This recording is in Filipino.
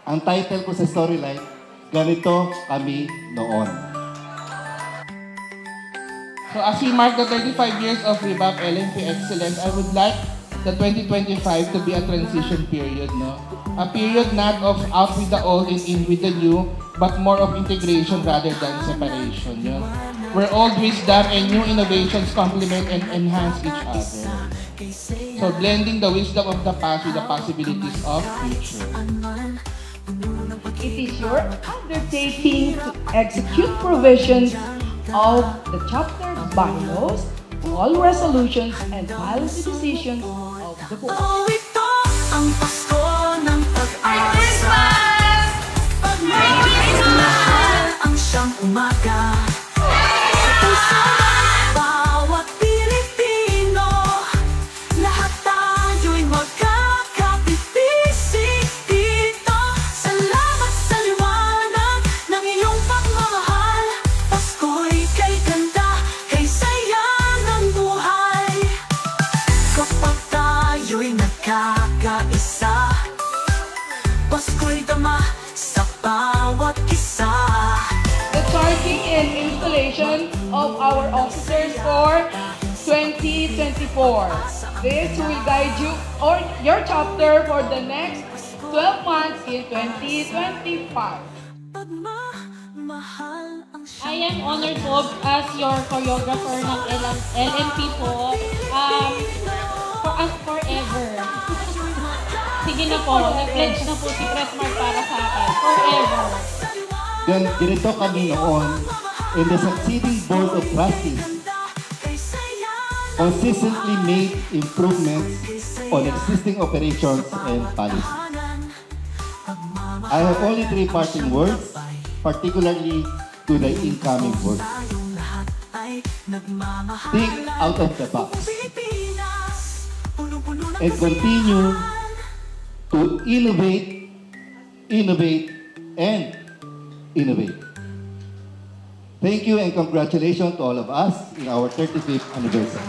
Ang title ko sa storyline, Ganito Kami Noon. So as we mark the 35 years of Revamp LNP Excellence, I would like the 2025 to be a transition period, no? A period not of out with the old and in with the new, but more of integration rather than separation, no? Where old wisdom and new innovations complement and enhance each other. So blending the wisdom of the past with the possibilities of future. It is your undertaking to execute provisions of the chapter bylaws, all resolutions, and policy decisions of the board. Ito ang Pasko ng pag-asa. Pagmamahal ang siyang umaga. Sa puso ng bawat Pilipino, lahat tayo'y magkakapit-bisig dito. Salamat sa liwanag ng iyong pagmamahal. Pasko'y kay ganda, kay saya ng buhay. Kapag tayo'y nagkakaisa, Pasko'y dama sa bawat isa. The charging and installation of our officers for 2024. This will guide you or your chapter for the next 12 months in 2025. Pagmamahal ang I am honored po as your choreographer ng LNP po. For us forever. Sige na po, nag-pledge na po si Pressmark para sa akin. Forever. Then, ganito kami noon, in the succeeding Board of Trustees, consistently made improvements on existing operations and policies. I have only 3 parting words, particularly to the incoming board. Think out of the box and continue to innovate, and innovate. Thank you and congratulations to all of us in our 35th anniversary.